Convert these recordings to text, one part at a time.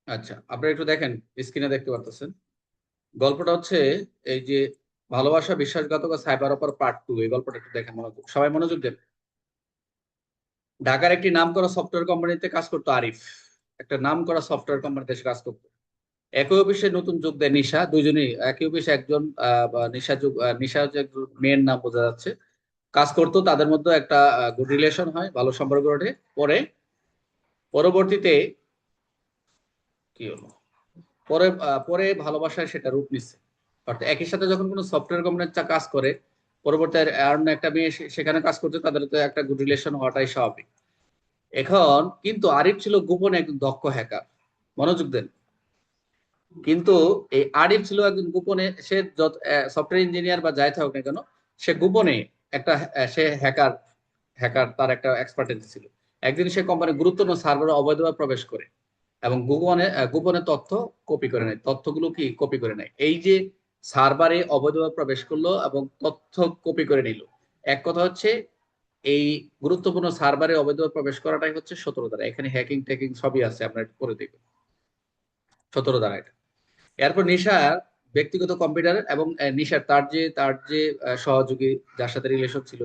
আচ্ছা, আপনারা একটু দেখেন, স্ক্রিনে দেখতে পারতেছেন। গল্পটা হচ্ছে এই যে ভালোবাসা, বিশ্বাসঘাতকতা, সাইবার অপার পার্ট 2। এই গল্পটা একটু দেখেন, মনোযোগ, সবাই মনোযোগ দেন। ঢাকার একটি নামকরা সফটওয়্যার কোম্পানিতে কাজ করতো আরিফ। একটা নামকরা সফটওয়্যার কোম্পানিতে সে কাজ করতো। একই অফিসে নতুন যোগ দেয় নিশা। দুইজনই একই অফিসে, একজন নিশা হচ্ছে একজন মেয়ের নাম বোঝা যাচ্ছে, কাজ করতো। তাদের মধ্যে একটা গুড রিলেশন হয়, ভালো সম্পর্ক ওঠে। পরে পরবর্তীতে কি হলো, পরে পরে ভালোবাসায় সেটা রূপ নিচ্ছে। অর্থাৎ একই সাথে যখন কোনো সফটওয়্যার কোম্পানিতে কাজ করে, পরবর্তী আর একটা মেয়ে সেখানে কাজ করছে, তাদের তো একটা গুড রিলেশন হওয়াটাই স্বাভাবিক। এখন কিন্তু আরিফ ছিল গোপনে একজন দক্ষ হ্যাকার। মনোযোগ দেন। কিন্তু এই আরিফ ছিল একজন গোপনে, সে যত সফটওয়্যার ইঞ্জিনিয়ার বা যাই থাকুক না কেন, সে গোপনে একটা সে হ্যাকার। তার একটা এক্সপার্টেন্স ছিল। একদিন সে কোম্পানির গুরুত্বপূর্ণ সার্ভারে অবৈধভাবে প্রবেশ করে এবং গোপনে তথ্য কপি করে নেয়। তথ্যগুলো কি কপি করে নেয়? এই যে সার্ভারে অবৈধভাবে প্রবেশ করলো এবং তথ্য কপি করে নিল, এক কথা হচ্ছে এই গুরুত্বপূর্ণ সার্ভারে অবৈধভাবে প্রবেশ করাটাই হচ্ছে 17 ধারা। এখানে হ্যাকিং ট্যাকিং সবই আছে, আপনার পরে দেখবেন। 17 ধারা এটা। এরপর নিশার ব্যক্তিগত কম্পিউটার এবং নিশার তার যে সহযোগী, যার সাথে রিলেশন ছিল,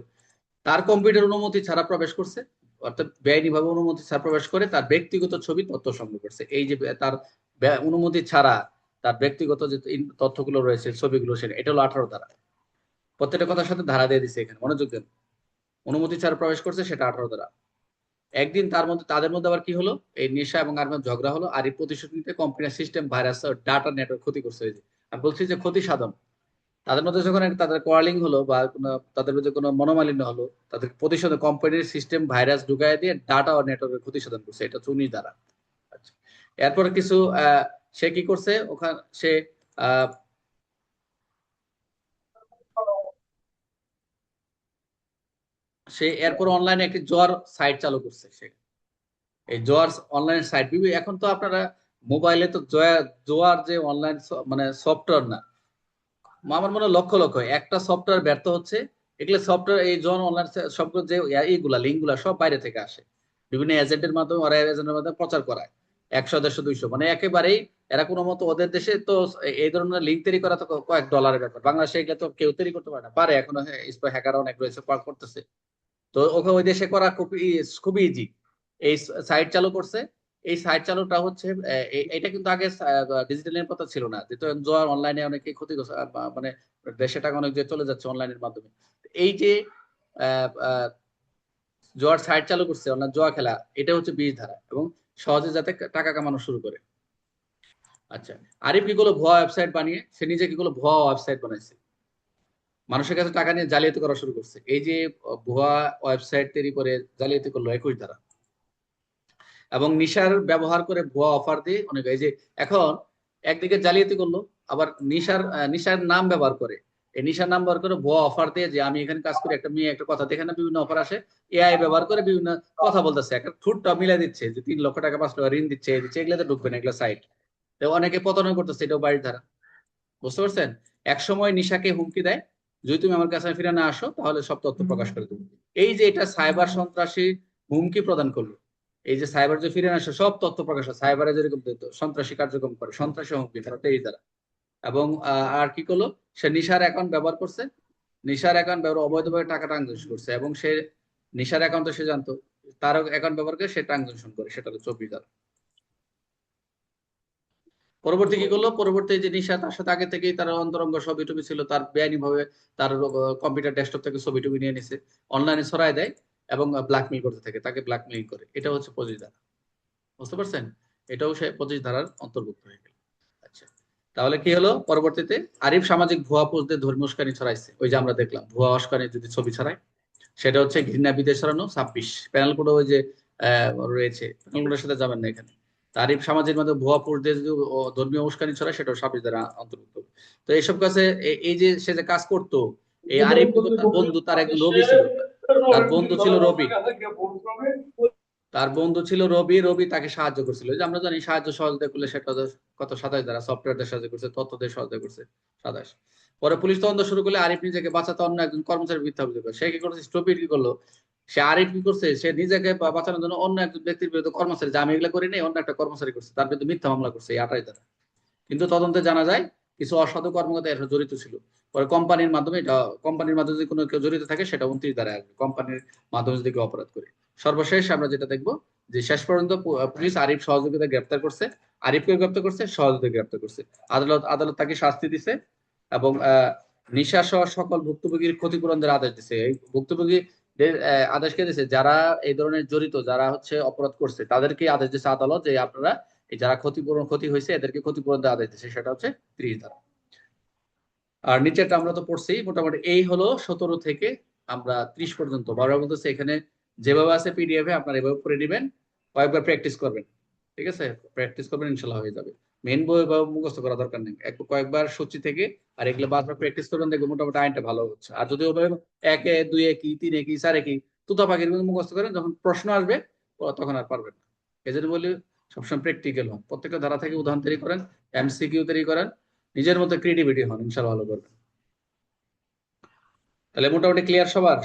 তার কম্পিউটার অনুমতি ছাড়া প্রবেশ করছে। অর্থাৎ বেআইনি ভাবে অনুমতি ছাড়া প্রবেশ করে তার ব্যক্তিগত ছবি তথ্য সংগ্রহ করছে। এই যে তার অনুমতি ছাড়া তার ব্যক্তিগত যে তথ্যগুলো রয়েছে, ছবিগুলো, সেটা এটা হলো 18 ধারা। প্রত্যেকটা কথার সাথে ধারা দিয়ে দিচ্ছে এখানে, মনোযোগ দেন। অনুমতি ছাড়া প্রবেশ করছে, সেটা 18 ধারা। একদিন তাদের মধ্যে আবার কি হলো, এই নেশা এবং আর ঝগড়া হলো। আর এই প্রতিশোধ নিতে কোম্পানির সিস্টেম, ভাইরাস, ডাটা নেটওয়ার্ক ক্ষতি করছে। এই যে আমি বলছি যে ক্ষতি সাধন, তাদের মধ্যে যখন তাদের কোয়ালিং হলো বা তাদের মধ্যে কোনো মনোমালিন্য হলো, তাদের প্রতিশোধে কোম্পানির সিস্টেম ভাইরাস ঢুকাই দিয়ে ডাটা ও নেটওয়ার্কের ক্ষতি সাধন করছে। এটা হচ্ছে 19 দ্বারা। আচ্ছা, এরপর কিছু সে কি করছে ওখানে, আহ, সে এরপর অনলাইনে একটি জোয়ার সাইট চালু করছে। সে এই জোয়ার অনলাইন সাইট, এখন তো আপনারা মোবাইলে তো জোয়ার যে অনলাইন মানে সফটওয়্যার না, আমার মনে হয় লক্ষ লক্ষ, একটা সফটওয়্যার ব্যর্থ হচ্ছে। এগুলো সফটওয়্যার, এই জন অনলাইন সবগুলো যে এইগুলা লিঙ্ক গুলা সব বাইরে থেকে আসে, বিভিন্ন এজেন্টের মাধ্যমে, ওরা এজেন্টের মাধ্যমে প্রচার করায়। 100, 150, 200, মানে একেবারেই এরা কোনো মতো, ওদের দেশে তো এই ধরনের লিঙ্ক তৈরি করা তো কয়েক ডলারের ব্যাপার। বাংলাদেশে এগুলো তো কেউ তৈরি করতে পারে না, পারে এখনো হ্যাকার অনেক রয়েছে, করতেছে। তো ওকে ওই দেশে করা খুবই খুবই ইজি। এই সাইট চালু করছে। এই সাইট চালুটা হচ্ছে এটা কিন্তু আগে ডিজিটাল নিরাপত্তা ছিল না, যেহেতু জোয়ার অনলাইনে অনেকে ক্ষতি করছে, মানে দেশে টাকা অনেক যে চলে যাচ্ছে অনলাইনের মাধ্যমে। এই যে আহ, আহ, জোয়ার সাইট চালু করছে অনলাইন জোয়া খেলা, এটা হচ্ছে 20 ধারা এবং সহজে যাতে টাকা কামানো শুরু করে। আচ্ছা, আরিফ কি করলো, ভুয়া ওয়েবসাইট বানিয়ে সে নিজে কি করলো, ভুয়া ওয়েবসাইট বানাইছে, মানুষের কাছে টাকা নিয়ে জালিয়াতি করা শুরু করছে। এই যে ভুয়া ওয়েবসাইট তৈরি করে জালিয়াতি করলো 21 ধারা। এবং নিশার ব্যবহার করে ভুয়া অফার দিয়ে অনেক, এই যে এখন একদিকে জালিয়াতি করলো, আবার নিশার নাম ব্যবহার করে, এই নিশার নাম ব্যবহার করে ভুয়া অফার দিয়ে, যে আমি এখানে কাজ করি, একটা মেয়ে একটা কথা দেখে না, বিভিন্ন অফার আসে, এআই ব্যবহার করে বিভিন্ন কথা বলতেছে, একটা ঠুটটা মিলাই দিচ্ছে যে 3 লক্ষ টাকা 5 লক্ষ ঋণ দিচ্ছে, এই দিচ্ছে, এগুলোতে ঢুকবে না, এগুলো সাইট। অনেকে প্রতারণা করতেছে, এটাও বাড়ির ধারা। বুঝতে পারছেন? এক সময় নিশাকে হুমকি দেয়, যদি তুমি আমার কাছে ফিরে না আসো তাহলে সব তথ্য প্রকাশ করে দেবো। এই যে এটা সাইবার সন্ত্রাসী হুমকি প্রদান করলো। এই যে সাইবার যে ফিরে না আসে সব তথ্য প্রকাশ হয়, সাইবারে যেরকম সন্ত্রাসী কার্যক্রম করে, সন্ত্রাসী হুমকি তারা এই দ্বারা। এবং আর কি করলো, সে নিশার অ্যাকাউন্ট ব্যবহার করছে, নিশার অ্যাকাউন্ট ব্যবহার অবৈধভাবে টাকা ট্রানজাকশন করছে, এবং সে নিশার অ্যাকাউন্টে সে জানতো, তার অ্যাকাউন্ট ব্যবহার করে সে ট্রানজাকশন করে, সেটা হলো 24 দ্বারা। পরবর্তী কি করলো, পরবর্তী যে নিশা, তার সাথে আগে থেকেই তার অন্তরঙ্গ ছবি টবি ছিল, তার বেআইনি ভাবে তার কম্পিউটার ডেস্কটপ থেকে ছবি টবি নিয়ে নিছে, অনলাইনে ছড়ায় দেয় এবং ব্ল্যাকমেইল করতে থাকে, তাকে ব্ল্যাকমেইল করে। এটা হচ্ছে 25 ধারা। বুঝতে পারছেন? এটাও সে 25 ধারার অন্তর্ভুক্ত হয়ে গেল। আচ্ছা, তাহলে কি হলো পরবর্তীতে, আরিফ সামাজিক ভুয়া পোস্ট দিয়ে ধর্মীয় উস্কানি ছড়াইছে। ওই যে আমরা দেখলাম ভুয়া উস্কানি যদি ছবি ছড়ায়, সেটা হচ্ছে ঘৃণা বিদেশ ছড়ানো 26 প্যানেল কোড। ওই যে রয়েছে, প্যানেল কোডের সাথে যাবেন না এখানে। তারিফ সমাজের মধ্যে ভুয়া পুরুষ দিয়ে যদি ধর্মীয় উস্কানি ছড়ায়, সেটাও 26 দ্বারা অন্তর্ভুক্ত। তো এইসব কাছে এই যে সে যে কাজ করতো, এই আরিফ কিন্তু তার বন্ধু, তার একজন রবি ছিল, তার বন্ধু ছিল রবি, রবি তাকে সাহায্য করছিল। যে আমরা জানি সাহায্য সহযোগিতা করলে সেটা কত, 27 দ্বারা সফটওয়্যার সাহায্য করছে, তথ্য দিয়ে সাহায্য করছে, 27। পরে পুলিশ তদন্ত শুরু করলে আরিফ নিজেকে বাঁচাতে অন্য একজন কর্মচারী মিথ্যা অভিযোগ করে। সে কি করছে, স্টপিড কি করলো, সে আরিফ কি করছে, সে নিজেকে বাঁচানোর জন্য অন্য একজন ব্যক্তির বিরুদ্ধে কর্মচারী, যে আমি এগুলো করি নাই, অন্য একটা কর্মচারী করছে, তার বিরুদ্ধে মিথ্যা মামলা করছে এই 28 ধারা। কিন্তু তদন্তে জানা যায় কিছু অসাধু কর্মকর্তা এর সাথে জড়িত ছিল। পরে কোম্পানির মাধ্যমে এটা, কোম্পানির মাধ্যমে যদি কোনো কেউ জড়িত থাকে সেটা 29 ধারায় আসবে, কোম্পানির মাধ্যমে যদি কেউ অপরাধ করে। সর্বশেষ আমরা যেটা দেখবো যে শেষ পর্যন্ত পুলিশ আরিফ সহযোগিতা গ্রেপ্তার করছে, আরিফকে গ্রেপ্তার করছে, সহযোগিতা গ্রেপ্তার করছে। আদালত তাকে শাস্তি দিছে এবং নিশা সহ সকল ভুক্তভোগীর ক্ষতিপূরণ দেওয়ার আদেশ দিছে। এই ভুক্তভোগী আদেশ কে দিছে, যারা এই ধরনের জড়িত, যারা হচ্ছে অপরাধ করছে তাদেরকে আদেশ দিচ্ছে আদালত যে আপনারা এই যারা ক্ষতি হয়েছে এদেরকে ক্ষতিপূরণ দেওয়া আদেশ দিচ্ছে, সেটা হচ্ছে 30 ধারা। আর নিচেরটা আমরা তো পড়ছি মোটামুটি। এই হলো 17 থেকে আমরা 30 পর্যন্ত। বারবার বলতেছে এখানে যেভাবে আছে পিডিএফ এ আপনারা এভাবে পড়ে নেবেন, কয়েকবার প্র্যাকটিস করবেন, ঠিক আছে? প্র্যাকটিস করবেন, ইনশাল্লাহ হয়ে যাবে। মেন বই বা মুখস্থ করা দরকার নেই, একটু কয়েকবার সূচি থেকে আর এগুলো বারবার প্র্যাকটিস করবেন, দেখবেন মোটামুটি আইনটা ভালো হচ্ছে। আর যদি ওভাবে একে দুই একই তিন একই চার একই তুতা পাখির মতো মুখস্থ করেন, যখন প্রশ্ন আসবে তখন আর পারবেন না। এই জন্য বলি সবসময় প্র্যাকটিক্যাল হন, প্রত্যেকটা ধারা থেকে উদাহরণ তৈরি করেন, এমসিকিউ তৈরি করেন, নিজের মতো ক্রিয়েটিভিটি হন, ইনশাল্লাহ ভালো করবেন। তাহলে মোটামুটি ক্লিয়ার সবার?